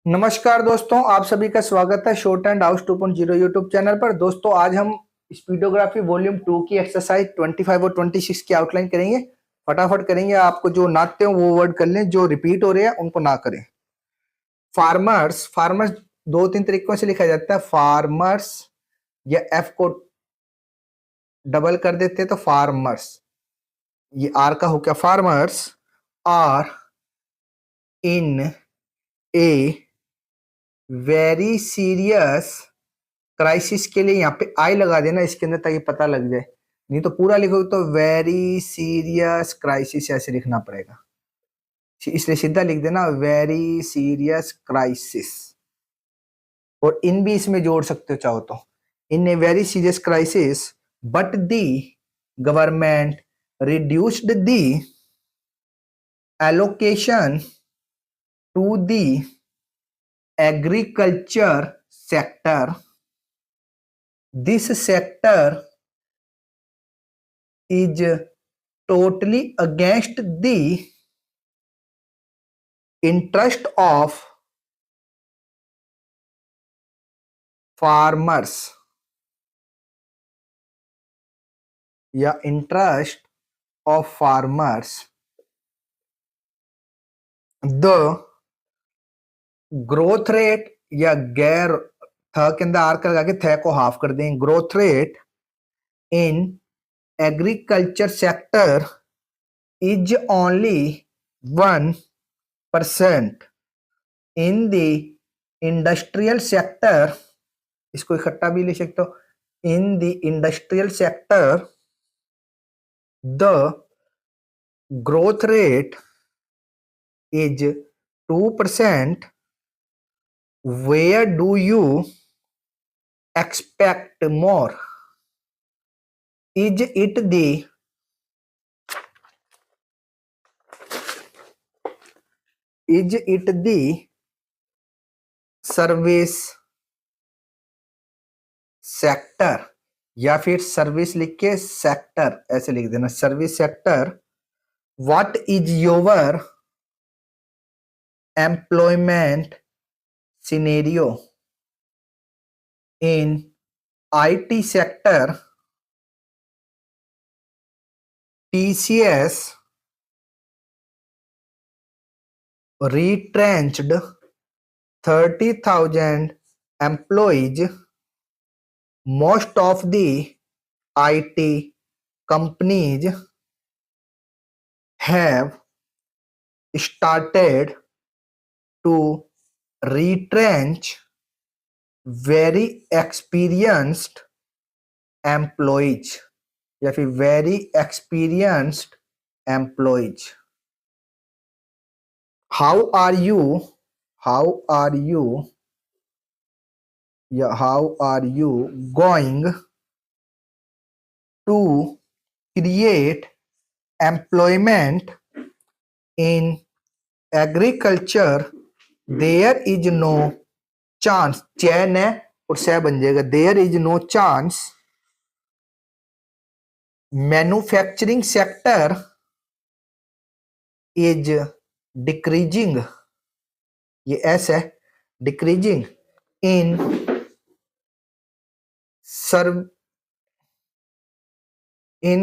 नमस्कार दोस्तों, आप सभी का स्वागत है short and house 2.0 YouTube channel पर। दोस्तों, आज हम स्पीडोग्राफी वॉल्यूम 2 की एक्सरसाइज 25 और 26 की आउटलाइन करेंगे। फटाफट करेंगे। आपको जो ना आते हो वो वर्ड कर लें, जो रिपीट हो रहे हैं उनको ना करें। फार्मर्स, फार्मर्स दो तीन तरीकों से लिखा जाता है। फार्मर्स या एफ को डबल कर देते हैं तो फार्मर्स। ये आर का हो गया। Farmers are in a very serious crisis के लिए यहाँ पे आई लगा देना इसके अंदर ताकि पता लग जाए। नहीं तो पूरा लिखोगे तो वेरी सीरियस क्राइसिस ऐसे लिखना पड़ेगा, इसलिए सीधा लिख देना वेरी सीरियस क्राइसिस। और इन भी इसमें जोड़ सकते हो चाहो तो। In a very serious crisis but the government reduced the allocation to the agriculture sector. This sector is totally against the interest of farmers या interest of farmers. The growth rate या गैर थ के अंदर आर का लगा के थ को हाफ कर दें। Growth rate in agriculture sector is only 1%. In the industrial sector, इसको इकट्ठा भी ले सकते हो। In the industrial sector the growth rate is 2%. Where do you expect more? Is it the service sector या फिर सर्विस लिख के सेक्टर ऐसे लिख देना, service sector. What is your employment scenario in IT sector. TCS retrenched 30,000 employees. Most of the IT companies have started to retrench very experienced employees या फिर very experienced employees. How are you going to create employment in agriculture? There is no chance. चैन है और सह बन जाएगा. There is no chance. Manufacturing sector is decreasing. ये S है. Decreasing in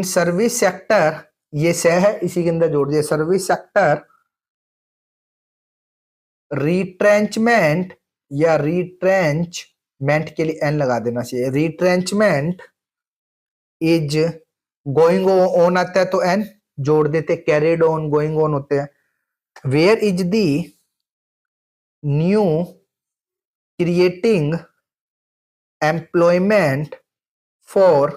service sector. ये सह है, इसी के अंदर जोड़ दिया. सर्विस सेक्टर रिट्रेंचमेंट या रिट्रेंचमेंट के लिए एन लगा देना चाहिए. रिट्रेंचमेंट इज गोइंग ऑन आता है तो एन जोड़ देते. कैरिड ऑन, गोइंग ऑन होते हैं. Where is the new creating employment for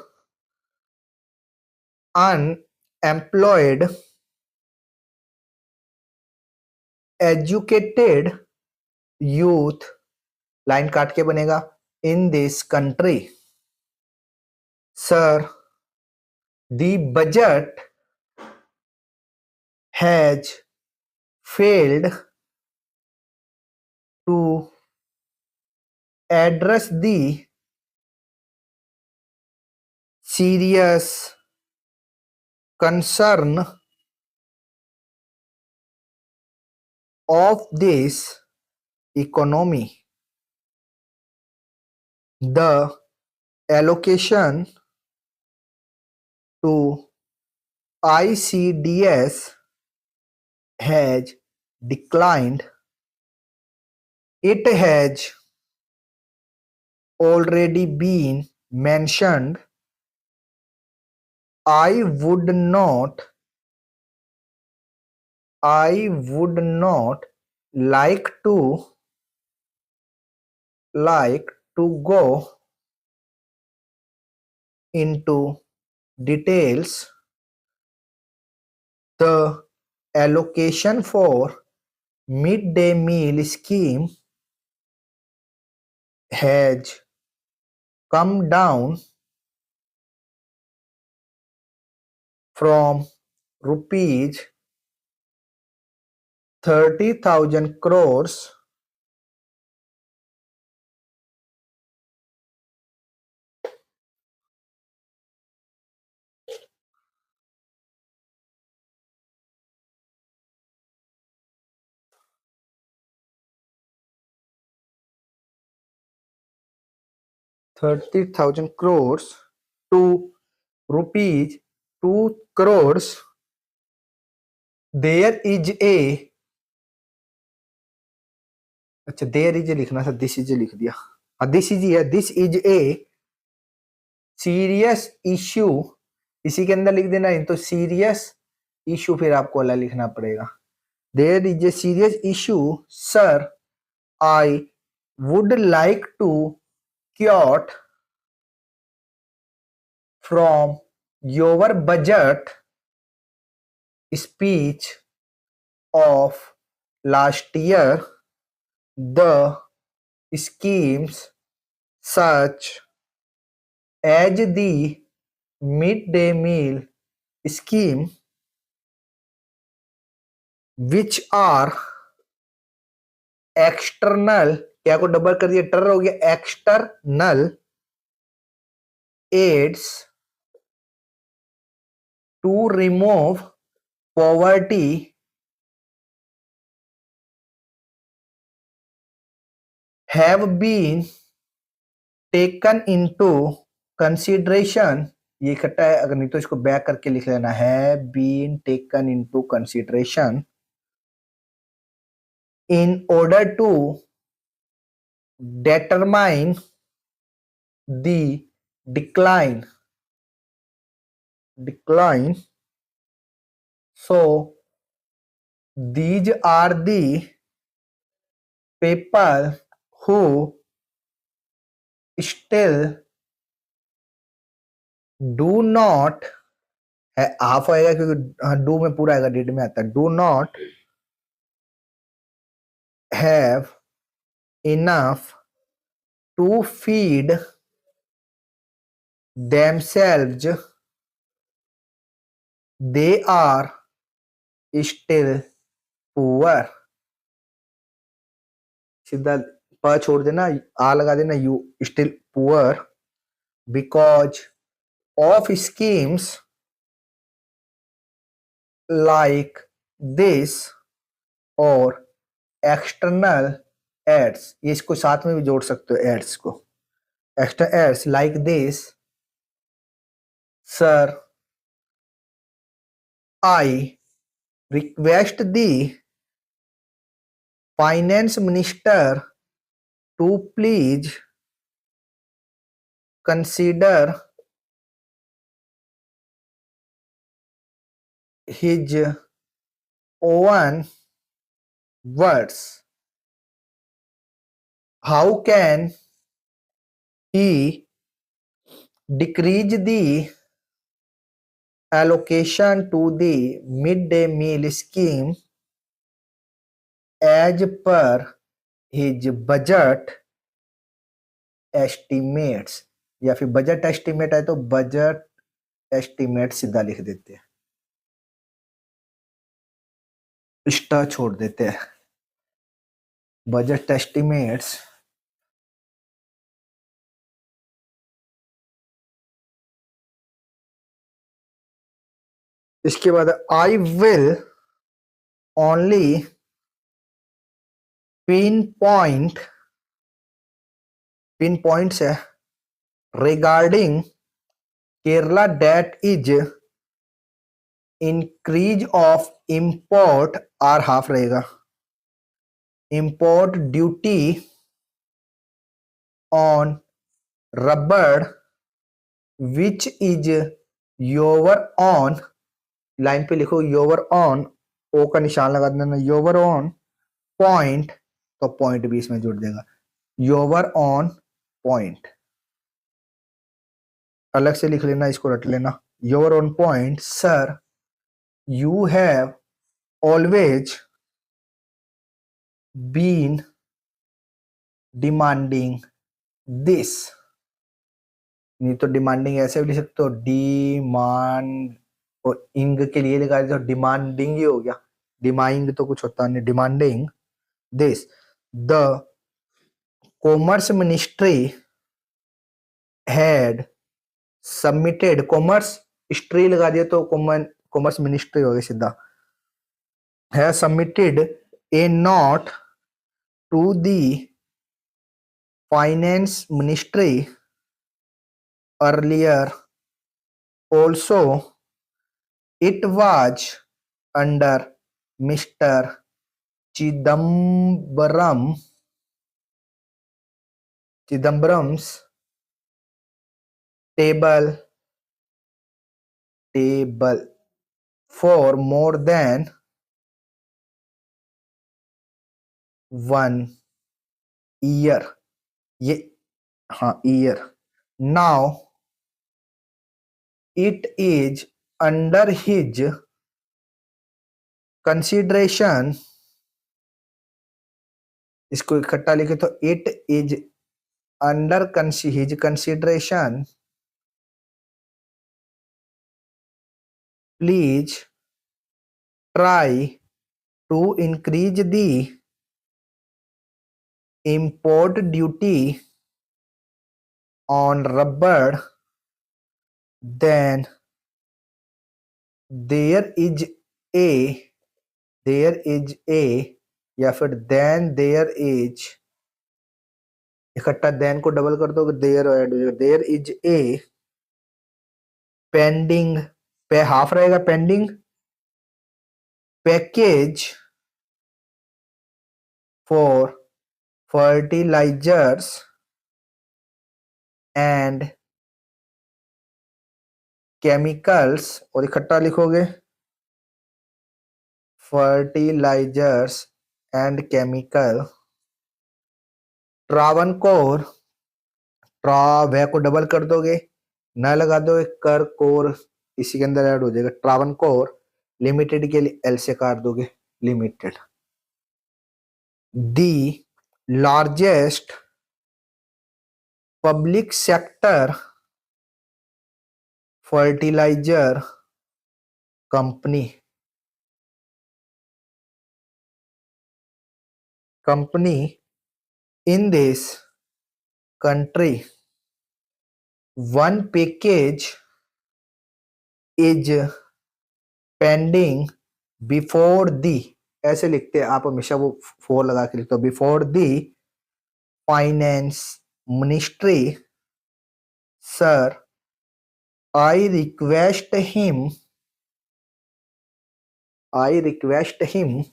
unemployed educated youth. Line काट के बनेगा. In this country. Sir, the budget has failed to address the serious concern of this economy. The allocation to ICDS has declined. It has already been mentioned. I would not like to go into details. The allocation for midday meal scheme has come down from rupees 30,000 crores 30,000 crores to rupees 2 crores. There is a, अच्छा there is लिखना था, this is लिख दिया। This is है, this is a serious issue, इसी के अंदर लिख देना, तो सीरियस इश्यू फिर आपको अलग लिखना पड़ेगा। There is a serious issue sir, I would like to quote from your budget speech of last year the schemes such as the midday meal scheme, which are external, क्या को double कर दिया, टर हो गया, external aids to remove poverty have been taken into consideration। ये इकट्ठा है, अगर नहीं तो इसको बैक करके लिख लेना, have been taken into consideration in order to determine the decline, so these are the people who still do not, है हाफ आएगा क्योंकि डू में पूरा आएगा, डिड में आता है, do not have enough to feed themselves, they are still poor। सीधा प छोड़ देना, आ लगा देना, you still poor because of schemes like this और एक्सटर्नल एड्स, ये इसको साथ में भी जोड़ सकते हो, एड्स को, external aids like this sir, I request the finance minister to please consider his own words. How can he decrease the allocation to the midday meal scheme as per his budget estimates? या फिर budget estimate है तो budget estimate सीधा लिख देते हैं, स्टा छोड़ देते हैं, बजट एस्टिमेट्स। इसके बाद I will only pin points है regarding Kerala that is increase of import are half रहेगा import duty on rubber which is your own line पे लिखो योवर ऑन ओ का निशान लगा देना योवर ऑन पॉइंट तो पॉइंट भी इसमें जुड़ जाएगा योवर ऑन पॉइंट अलग से लिख लेना इसको रट लेना your on point sir you have always been demanding this नहीं तो डिमांडिंग ऐसे भी लिख सकते हो डिमांड और इंग के लिए लगा दो डिमांडिंग ही हो गया डिमांडिंग तो कुछ होता नहीं demanding this the commerce ministry had submitted commerce स्ट्री लगा दिया तो कॉमर्स मिनिस्ट्री हो गया सीधा है submitted a note to the finance ministry earlier also it was under Mr. Chidambaram's table for more than 1 year ये हाँ year now it is under his consideration इसको इकट्ठा लिखे तो it is under his consideration please try to increase the import duty on rubber then there is a या फिर then there is इकट्ठा then को डबल कर दो there is a pending पे हाफ रहेगा pending package for fertilizers and chemicals और इकट्ठा लिखोगे fertilizers and chemical ट्रावनकोर ट्रा को डबल कर दोगे न लगा दो कर कोर इसी के अंदर ऐड हो जाएगा ट्रावनकोर लिमिटेड के लिए एल से काट दोगे limited the largest public sector fertiliser company in this country one package is pending before the ऐसे लिखते हैं आप हमेशा वो 4 लगा के लिखते हो before the finance ministry sir I request him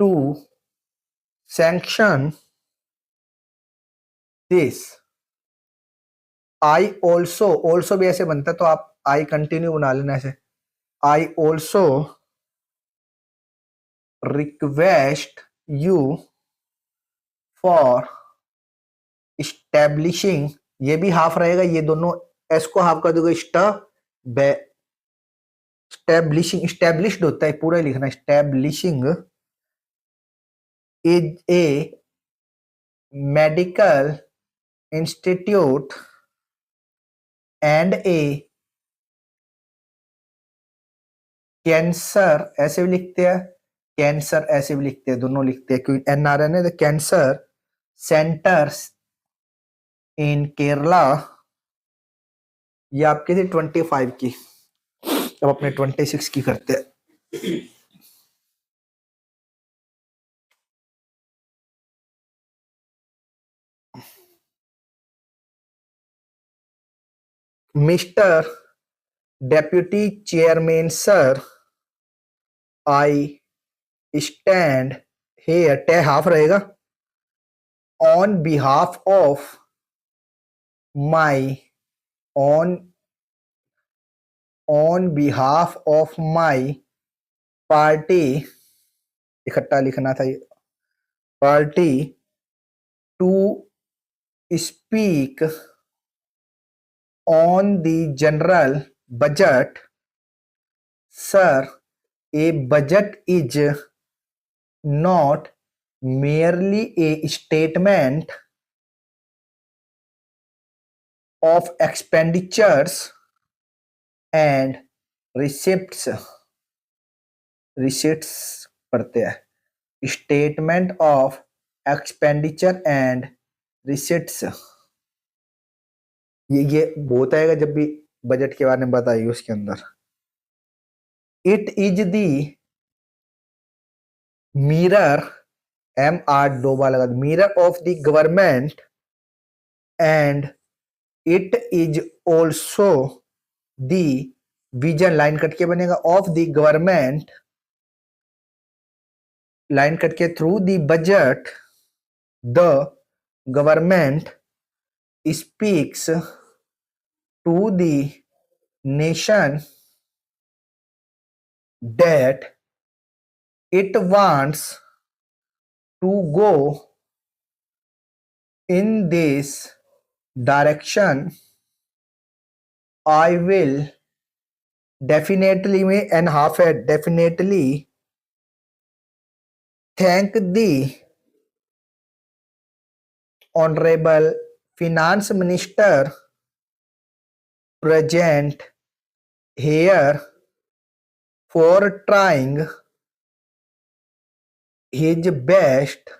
to sanction this I also भी ऐसे बनता तो आप I कंटिन्यू बना लेना ऐसे I also request you for establishing ये भी हाफ रहेगा ये दोनों एस को हाफ कर दोगे स्टैब्लिश्ड होता है पूरा लिखना establishing is a medical institute and A cancer ऐसे भी लिखते हैं कैंसर ऐसे भी लिखते हैं, दोनों लिखते हैं क्योंकि NRN है। द कैंसर सेंटर्स इन केरला। ये आपकी थी 25 की, अब अपने 26 की करते हैं। Mister deputy chairman sir, I stand here, टे हाफ रहेगा, on behalf of my, on behalf of my party, इकट्ठा लिखना था ये, party to speak on the general budget. Sir, a budget is not merely a statement of expenditures and receipts, receipts पढ़ते हैं, statement of expenditure and receipts, ये बहुत आएगा जब भी बजट के बारे में बताइए उसके अंदर। It is the mirror, MR दो बार लगा, mirror of the government and it is also the vision, line cut के बनेगा, of the government, line cut के through the budget the government speaks to the nation that it wants to go in this direction. I will definitely में and half है, definitely thank the honorable finance minister present here for trying his best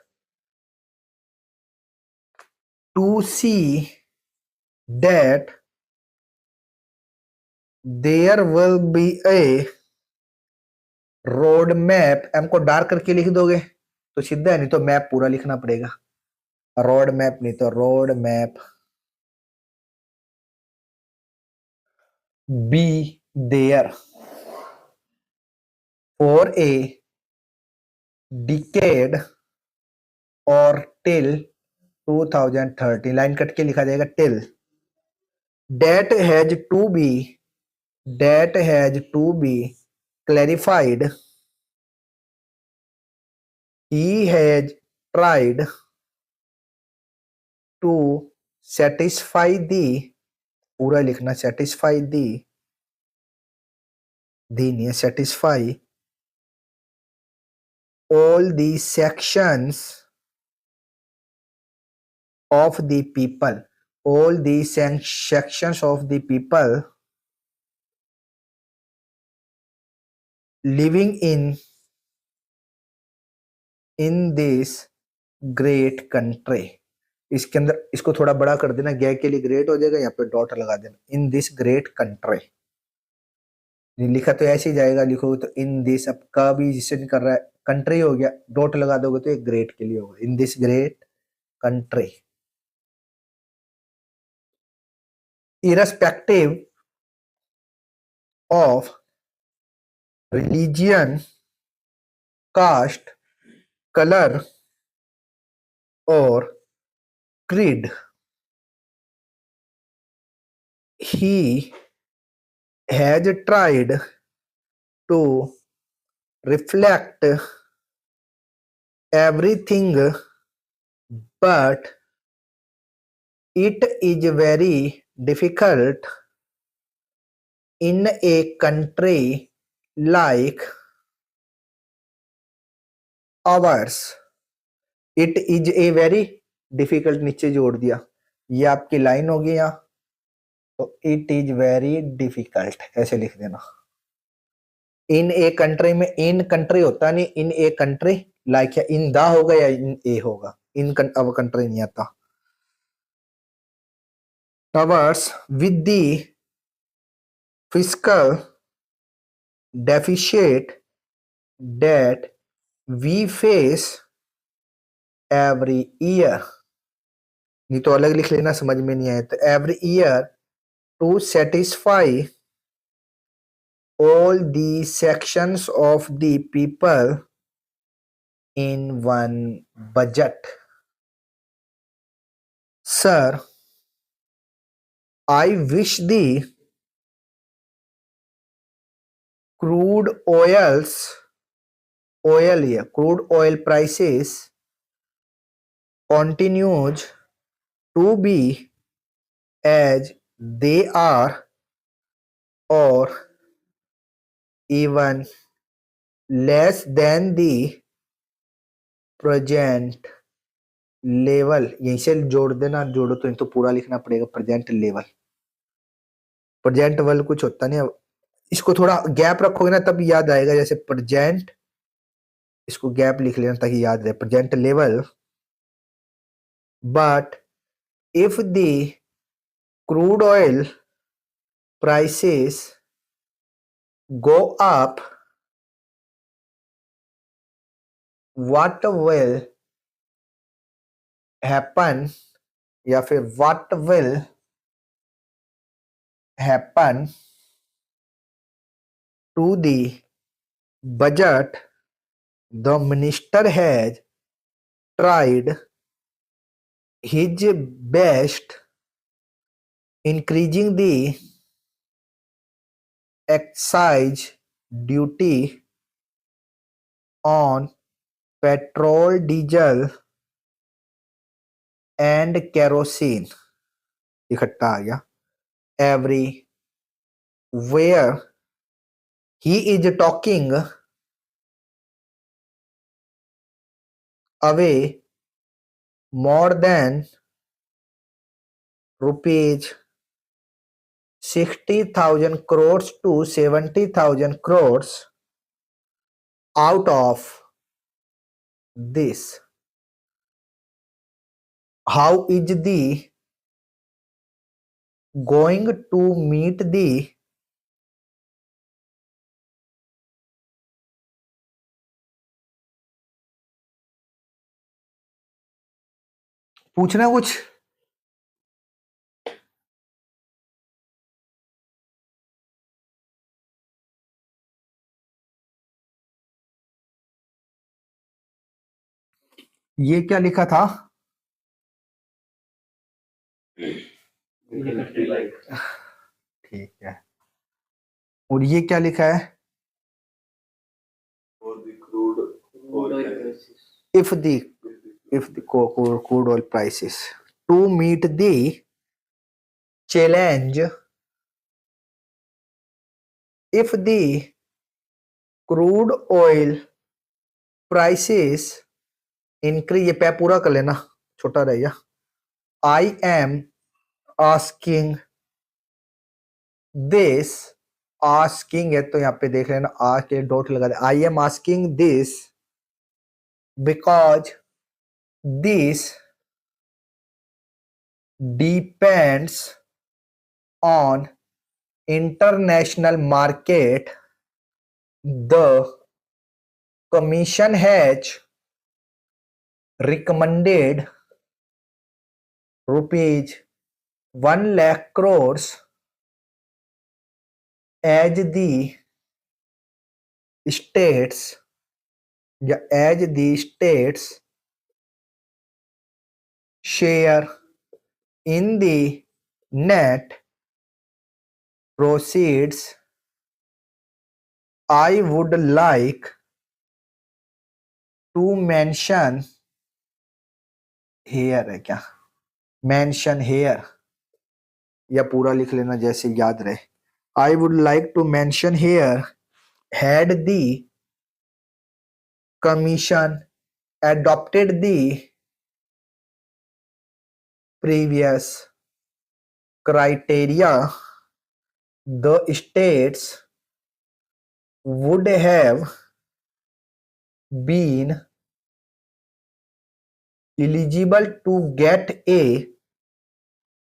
to see that there will be a road map. M को dark करके लिख दोगे तो सीधा है, नहीं तो मैप पूरा लिखना पड़ेगा, रोड मैप नहीं तो road map. Be there for a decade और टिल 2030, लाइन कट के लिखा जाएगा till. Date has to be, date has to be clarified. He has tried to satisfy the, पूरा लिखना satisfy the नहीं है, satisfy all the sections of the people, all the sections of the people living in this great country। इसके अंदर इसको थोड़ा बड़ा कर देना, गै के लिए ग्रेट हो जाएगा, यहाँ पे डॉट लगा देना, इन दिस ग्रेट कंट्री। लिखा तो ऐसे ही जाएगा, लिखोगे तो इन दिस, अब का भी जिससे नहीं कर रहा है, कंट्री हो गया, डॉट लगा दोगे तो एक ग्रेट के लिए होगा, in this great country. Irrespective of religion, caste, colour और creed, he has tried to reflect everything, but it is very difficult in a country like ours। It is a very difficult, नीचे जोड़ दिया, ये आपकी line होगी यहाँ, तो it is very difficult ऐसे लिख देना। इन ए कंट्री में इन कंट्री होता नहीं, इन ए कंट्री लाइक या इन दा होगा या इन ए होगा, अब कंट्री नहीं आता। Towards with the fiscal deficit that we face every year, नहीं तो अलग लिख लेना, समझ में नहीं आया तो every year to satisfy all the sections of the people in one budget. Sir, I wish the crude oil prices continues to be as they are or even less than the present level. यहीं से जोड़ देना, जोड़ो तो नहीं तो पूरा लिखना पड़ेगा। प्रेजेंट लेवल, प्रेजेंट लेवल कुछ होता नहीं, इसको थोड़ा गैप रखोगे ना तब याद आएगा। जैसे प्रेजेंट, इसको गैप लिख लेना ताकि याद रहे, present level. But if the crude oil prices go up, what will happen, या फिर what will happen to the budget the minister has tried his best increasing the excise duty on petrol, diesel and kerosene। इकट्ठा आ गया। Everywhere he is talking away more than rupees 60,000 crores to 70,000 crores out of this. How is the going to meet the पूछना कुछ? ये क्या लिखा था? ठीक है। और ये क्या लिखा है? if the crude oil prices to meet the challenge, if the crude oil prices increase, ये पै पूरा कर लेना, छोटा रह गया। I am asking this, asking है तो यहाँ पे देख लेना, आ के डॉट लगा दे। I am asking this because this depends on international market. The commission has recommended rupees 1 lakh crores as the states share in the net proceeds. I would like to mention here है क्या? mention here, या पूरा लिख लेना जैसे याद रहे। I would like to mention here, had the commission adopted the previous criteria, the states would have been eligible to get a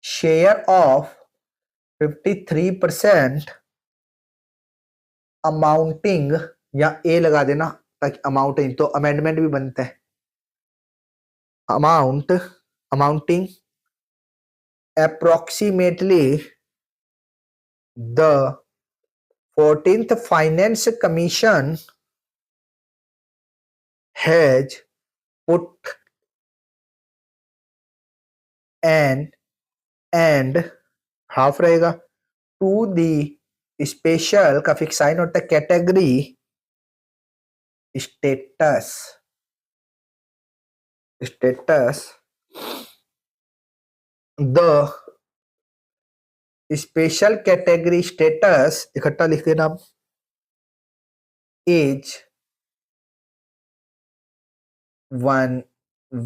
share of 53% amounting, या ए लगा देना ताकि अमाउंटिंग तो अमेंडमेंट भी बनता है, amounting approximately the 14th Finance Commission has put an and half रहेगा to the special का फिक्स साइन होता है category status the special category status इकट्ठा लिख देना is one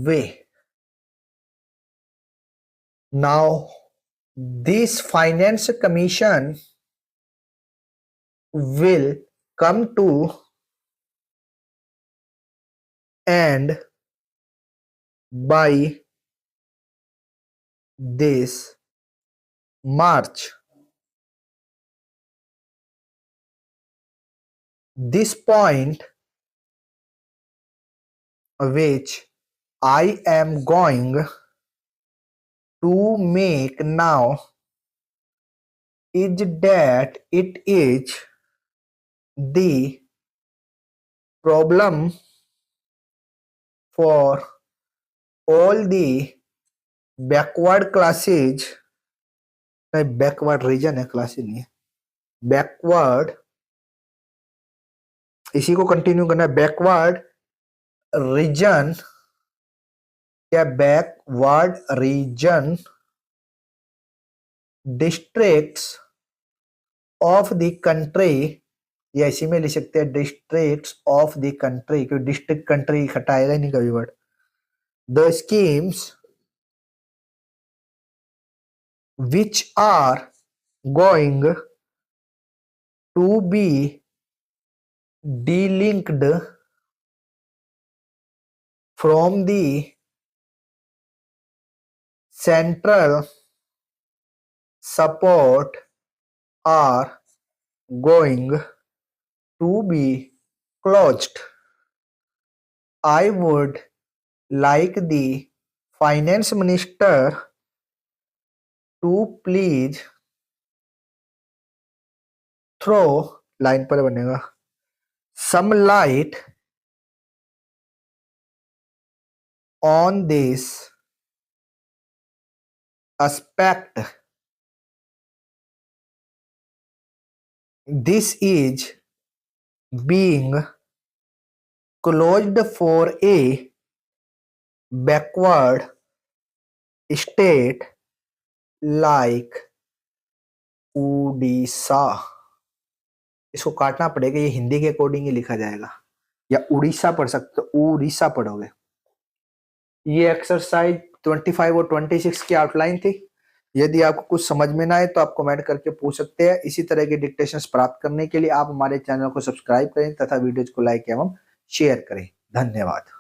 way. Now this finance commission will come to end by this March. This point which I am going to make now is that it is the problem for all the backward classes, नहीं backward region है, classes नहीं है, backward, इसी को continue करना है, backward region या backward region districts of the country, या इसी में लिख सकते हैं districts of the country, क्योंकि डिस्ट्रिक्ट कंट्री हटाएगा ही नहीं कभी word. The schemes which are going to be delinked from the central support are going to be closed. I would like the finance minister to please throw, line पर बनेगा, some light on this aspect. This is being closed for a backward state like Orissa. इसको काटना पड़ेगा, ये हिंदी के according ही लिखा जाएगा, या उड़ीसा पढ़ सकते हो, उड़ीसा पढ़ोगे. ये एक्सरसाइज 25 और 26 की आउटलाइन थी. यदि आपको कुछ समझ में ना आए तो आप कमेंट करके पूछ सकते हैं. इसी तरह के डिक्टेशंस प्राप्त करने के लिए आप हमारे चैनल को सब्सक्राइब करें तथा वीडियोज को लाइक एवं शेयर करें. धन्यवाद.